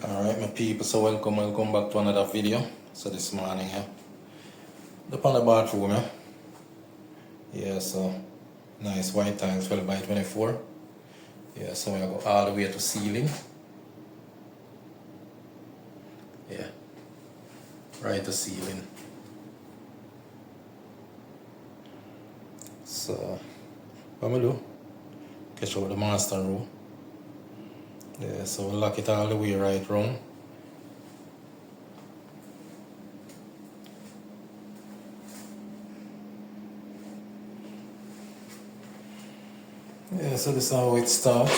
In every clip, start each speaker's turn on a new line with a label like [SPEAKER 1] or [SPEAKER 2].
[SPEAKER 1] Alright my people, so welcome back to another video. So this morning up on the bathroom yeah, so nice white tiles 12 by 24. Yeah, so I go all the way to ceiling. Yeah, right to ceiling. So what I do, catch out the master row. Yeah, so lock it all the way right round. Yeah, so this is how it starts.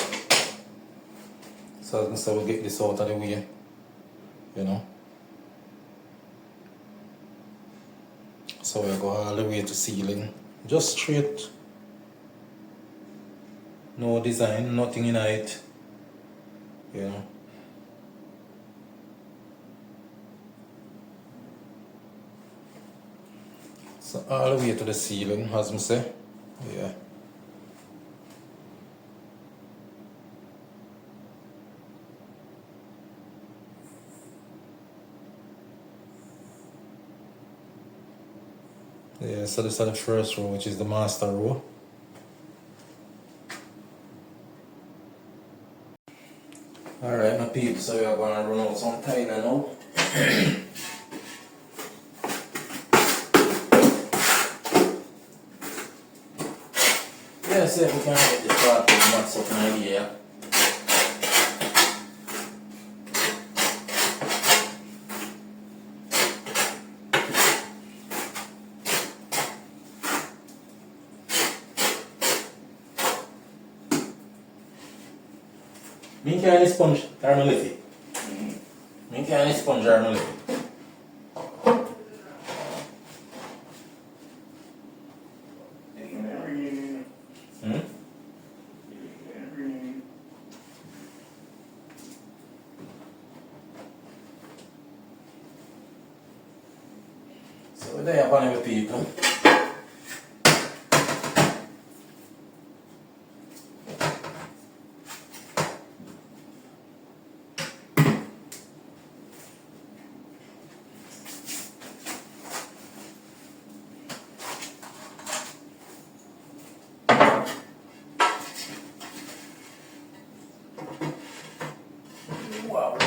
[SPEAKER 1] So we'll get this out of the way, you know. So we'll go all the way to ceiling. Just straight. No design, nothing in it. You know. So all the way to the ceiling, as I say. Yeah. Yeah, so this is the first row, which is the master row. Alright my people, so we are going to run out some tile now. Yeah, see if we can get this part of what's up in here. Me can sponge or me lift it? Me can sponge or me lift it? So we're there upon the people. Wow.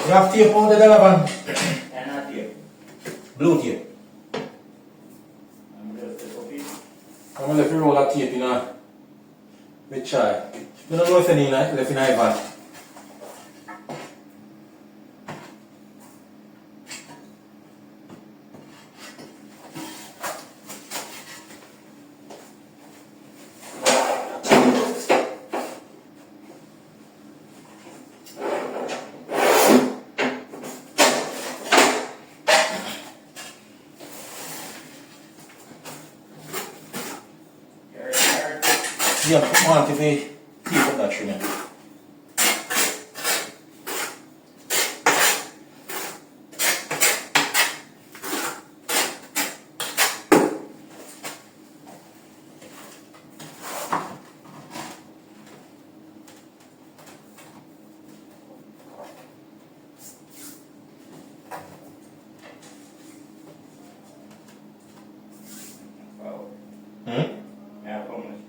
[SPEAKER 1] You have tape on the Delavan?
[SPEAKER 2] And not here.
[SPEAKER 1] Blue tape.
[SPEAKER 2] I'm just a copy.
[SPEAKER 1] I'm going to let you roll that tape in a with chai. You don't know if any left in a van. Yeah, come on, if they tape up that tree now.
[SPEAKER 2] Wow.
[SPEAKER 1] Hmm?
[SPEAKER 2] Yeah, how much?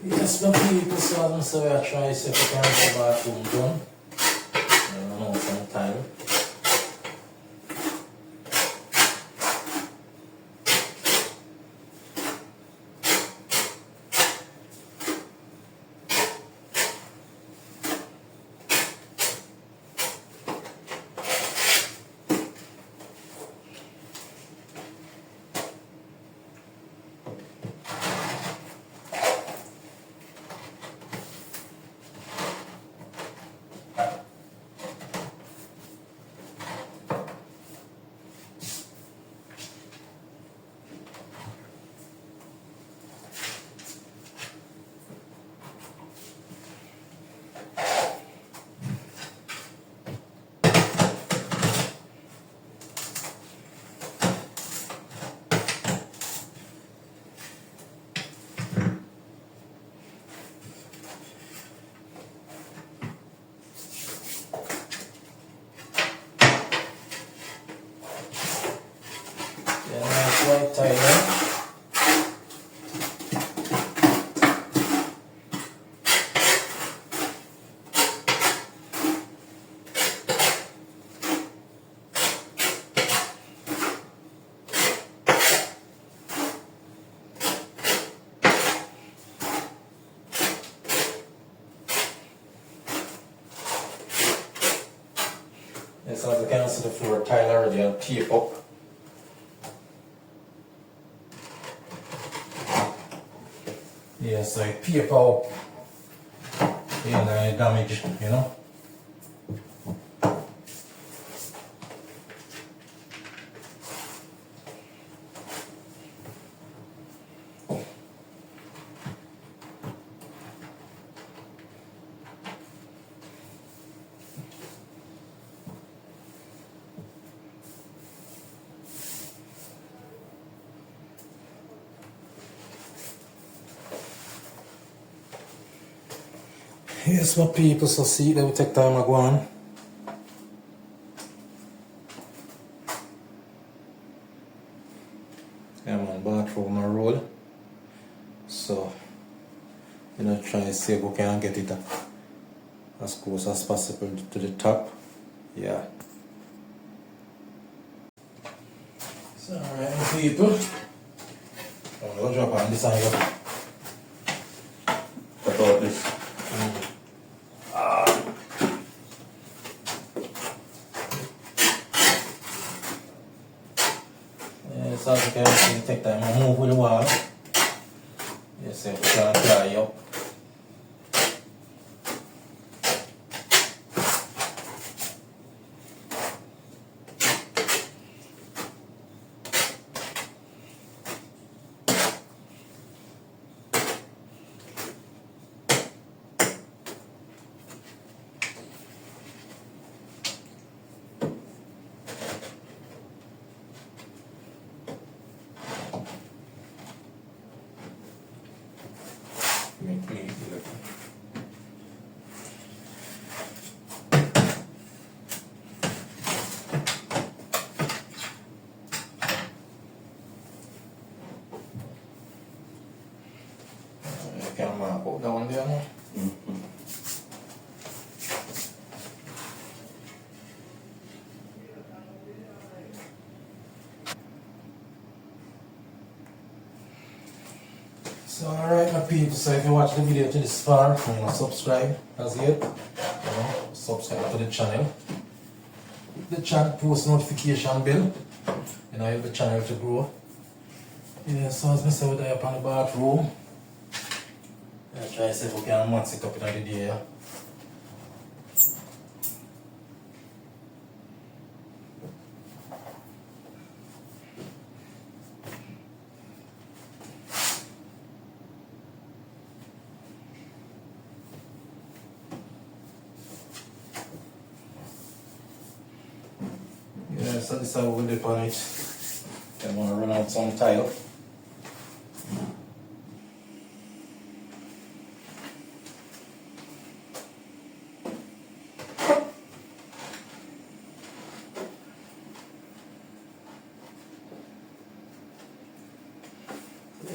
[SPEAKER 1] Yes, my people, so I'm sorry I try to see if I can get the bathroom done. I don't know, sometime. Yeah, nice white tile. Yes, as you can see, the floor tile already and tape up. Yeah, so it paper up and damage, you know. Yes, my people, so see, they will take time to go on. Yeah, man, bathroom and roll. So, you know, try and see if we can get it as close as possible to the top. Yeah. So, alright, my people. I'm going to drop on this side.
[SPEAKER 2] Cut out this.
[SPEAKER 1] Yes, as you can see, take time to move with the wall. Yes, if we can fly up. You can mark up down there now. So alright my people, so if you watch the video to this far, you know, subscribe as yet. You know, subscribe to the channel. The channel post notification bell. You know, help the channel to grow. Yeah, so as I said, we're up on the bathroom. Yeah, try to see if we can max it up in the day. Yeah. Yeah, so this is how we'll dip on it. I'm going to run out some tile.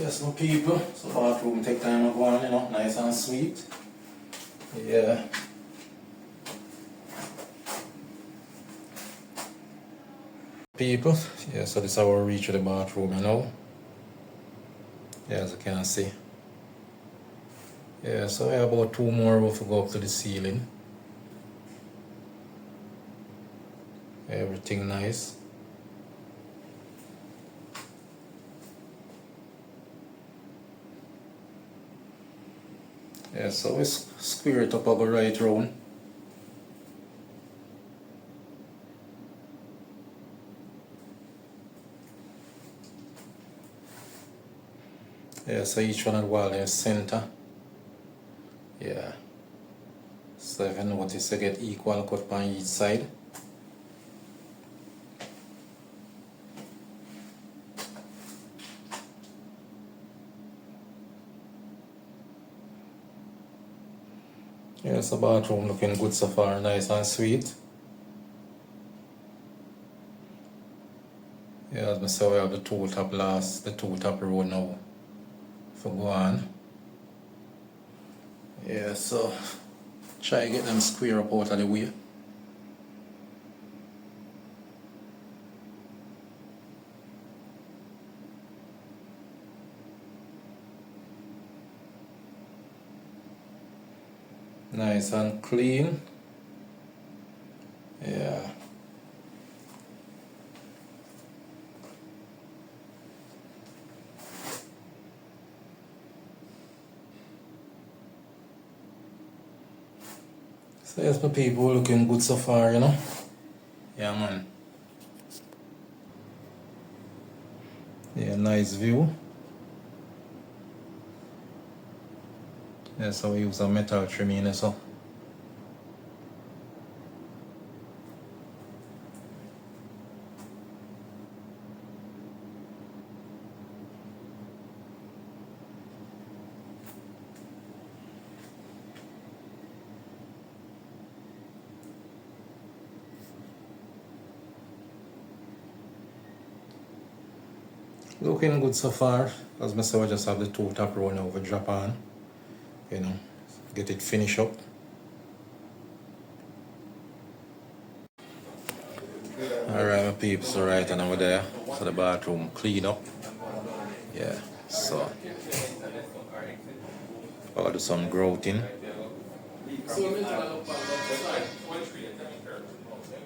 [SPEAKER 1] Yes, my people. So bathroom take time to go on, you know, nice and sweet. Yeah. People, yeah, so this is how we reach the bathroom, you know. Yeah, as you can see. Yeah, so we have about 2 more rows to go up to the ceiling. Everything nice. Yeah, so we square it up, I'll go right round. Yeah, so each one of the wall is center. Yeah. So if you notice, you get equal cut on each side. Yeah, so bathroom looking good so far, nice and sweet. Yeah, as I say, we have the two top row now for go on. Yeah, so try to get them square up out of the way. Nice and clean. Yeah. So yes, my people, looking good so far, you know. Yeah, man. Yeah, nice view. Yeah, so we use a metal trim in so. Looking good so far. As I say, we just have the two top row now we drop on. You know, get it finished up. Alright, my peeps, alright, and over there. So the bathroom clean up. Yeah, so I'll do some grouting.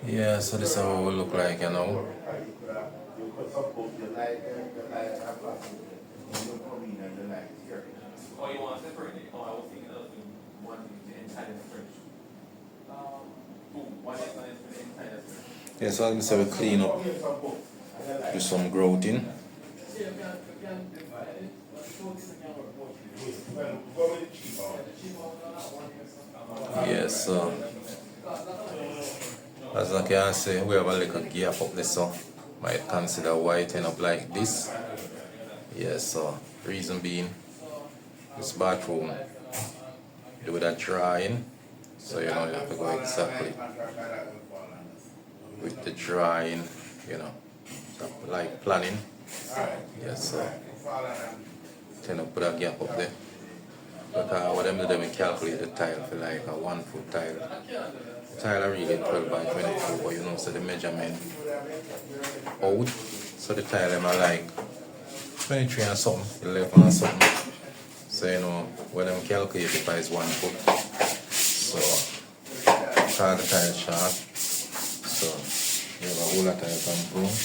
[SPEAKER 1] Yeah, so this is how it will look like, you know. Yeah, so as I say, we clean up, do some grouting. Yes, so as I can see, we have a little gap up there, so might consider whitening up like this. Yes, so reason being, this bathroom do that drying, so you know you have to go exactly with the drying, you know, like planning. Yes, so then I put a gap up there. But what I'm doing, we calculate the tile for like a 1 foot tile. Tile are really 12 by 24, but you know, so the measurement out. So the tile them are like 23 and something, 11 and something. So you know, when I'm calculating it by 1 foot. So call the tile sharp. So you have a whole lot of tile from ground.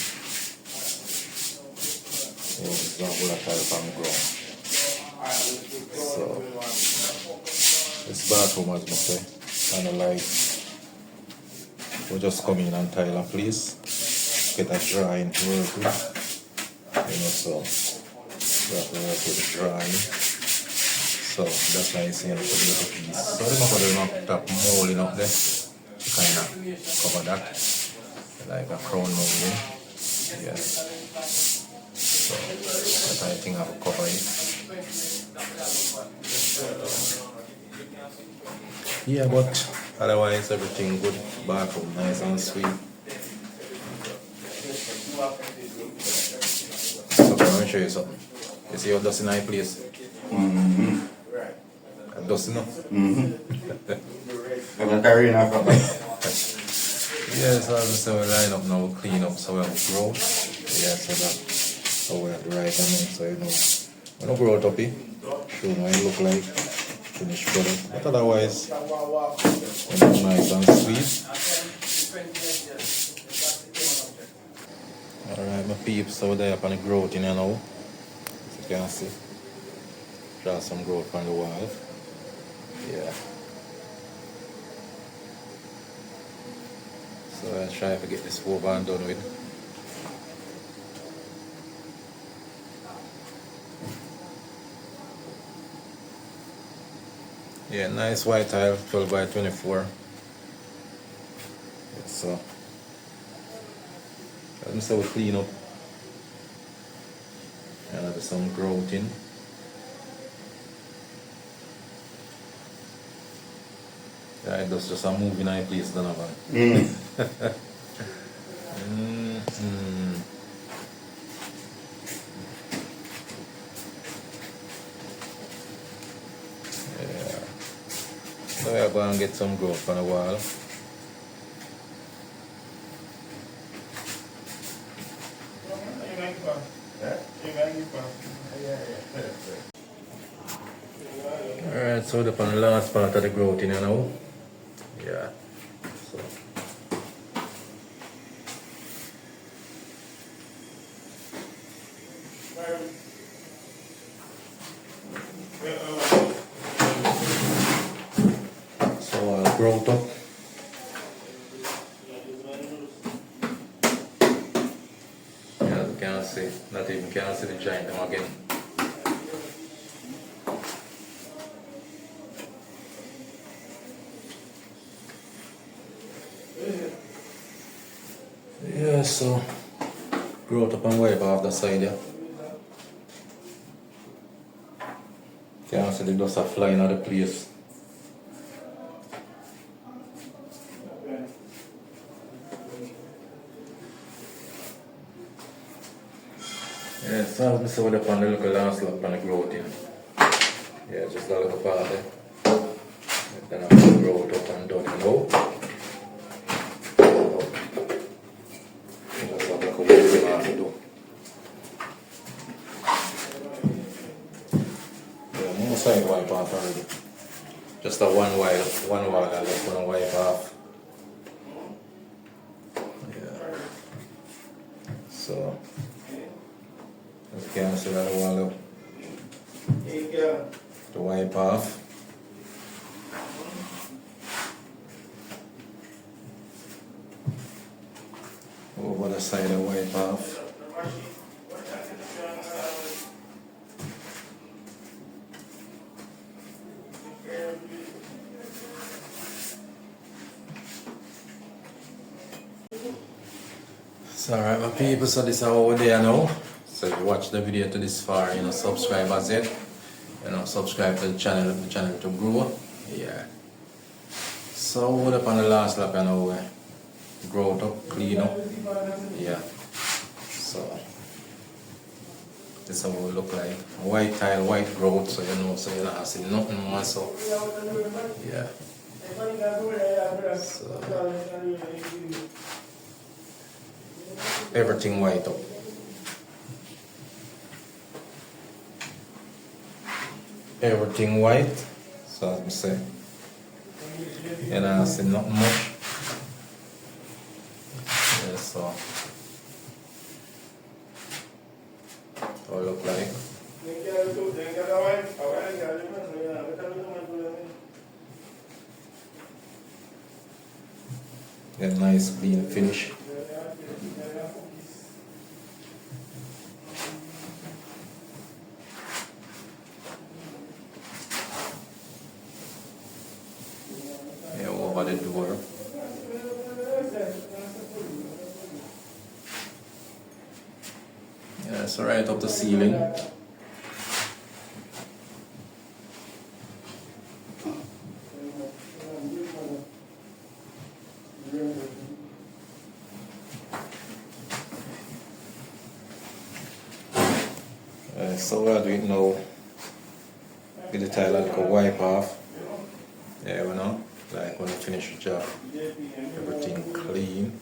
[SPEAKER 1] Yeah, this is a whole lot of tile from ground. So this bathroom, as I say, kind of like we'll just come in and tile a place, get a drawing to work with, you know, so we have to work with the drawing. So that's why you see a little piece. So I'm going to top molding up there to kind of cover that, like a crown molding. Yeah. So that kind of thing I will cover it. Yeah, but otherwise everything good. Bathroom nice and sweet. So let me show you something. You see how dust in my place?
[SPEAKER 3] Mm-hmm.
[SPEAKER 1] Dust enough.
[SPEAKER 3] Mm-hmm. I'm gonna carry enough of it.
[SPEAKER 1] Yeah, so as I say, we line up now, we clean up so we have grow. Yeah, so that so we have the right amount, so you know. We don't grow it up here. Show you what it look like. Finished product. But otherwise, it look nice and sweet. Alright, my peeps over there up on the growth in here now. As you can see. Draw some growth on the wall. Yeah. So I try to get this over and done with. Yeah, nice white tile, 12 by 24. Yeah, so let me say we clean up and have some growth in. Yeah, it does just a move in a place, Donovan. Yeah. So we are going to get some growth on the wall. Alright, so the last part of the growth in here now. Yeah. So. So I'll grow up. Yeah, you can't see, not even can see the giant them again. Yeah, so grow up and wipe off the side here. Can't see the dust are flying out of the place. Yeah, so I saw the pan the little last lap on the growth in. Yeah, just a little part there. Then I have to grow it up and done, you know. Just have like a work thing I have to do. Yeah, more side wipe off already. Just a one while I just want to wipe off. Yeah. So, as you can see, I want to wipe off. Over the side I wipe off. So alright my people, so this is how we're there now. So if you watch the video to this far, you know, subscribe as it. You know, subscribe to the channel to grow. Yeah. So we're up on the last lap, you know, grow it up, clean up. Yeah. So this is how it look like. White tile, white growth, so you know, so you're not seeing nothing more, so yeah. So everything white up. Everything white, so as I say, you know, see nothing much. Yeah, so how it look like. A nice clean finish. Yeah, over the door. Yeah, so right up the ceiling. So what I do it now, get the tile like a wipe off. Yeah, you know, like when I finish the job, everything clean.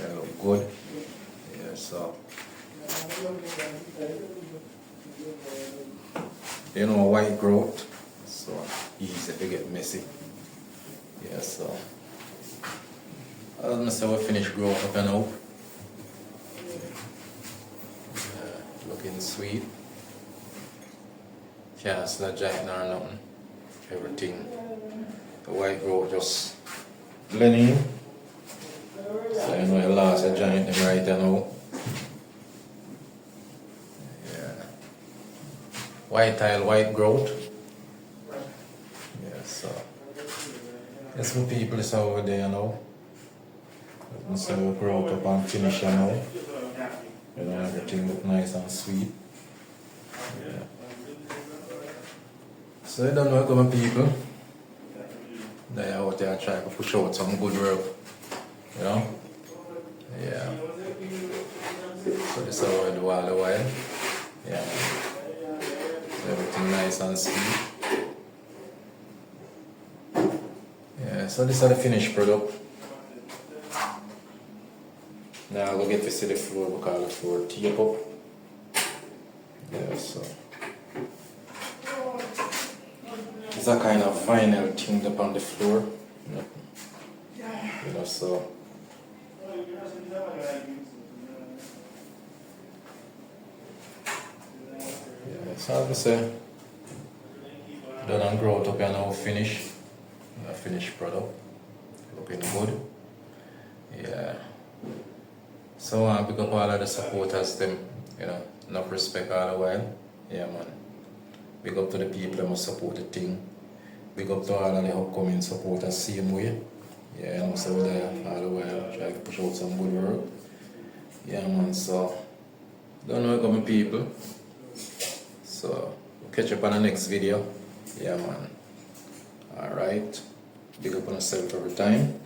[SPEAKER 1] Yeah, look good. Yeah, so you know, white growth, so easy to get messy. Yeah, so as I say, we finish growth up and out. Looking sweet. Can't sludge it nor nothing. Everything, the white growth just blend in. So you know you lost a giant them right now. Yeah. White tile, white growth. Yeah, so there's some people is over there you know. So we grow up and finish you know. You know, everything look nice and sweet. Yeah. So you don't know come people. They are out there trying to push out some good work. You know? Yeah. So this is how I do all the while. Yeah. So everything nice and sweet. Yeah, so this is the finished product. Now we'll get to see the floor, we call the floor tape up. Yeah, so it's a kind of vinyl thing up on the floor. You know, so yeah, so as I say, done and growth up and now finish. Finished product. Looking good. Yeah. So I pick up all of the supporters them, you know, enough respect all the while. Yeah man. Big up to the people that must support the thing. Big up to all of the upcoming supporters same way. Yeah, you know, so we're there all the while, try to push out some good work. Yeah man, so don't know coming people. So we'll catch up on the next video. Yeah man. Alright. Big up on yourself every time.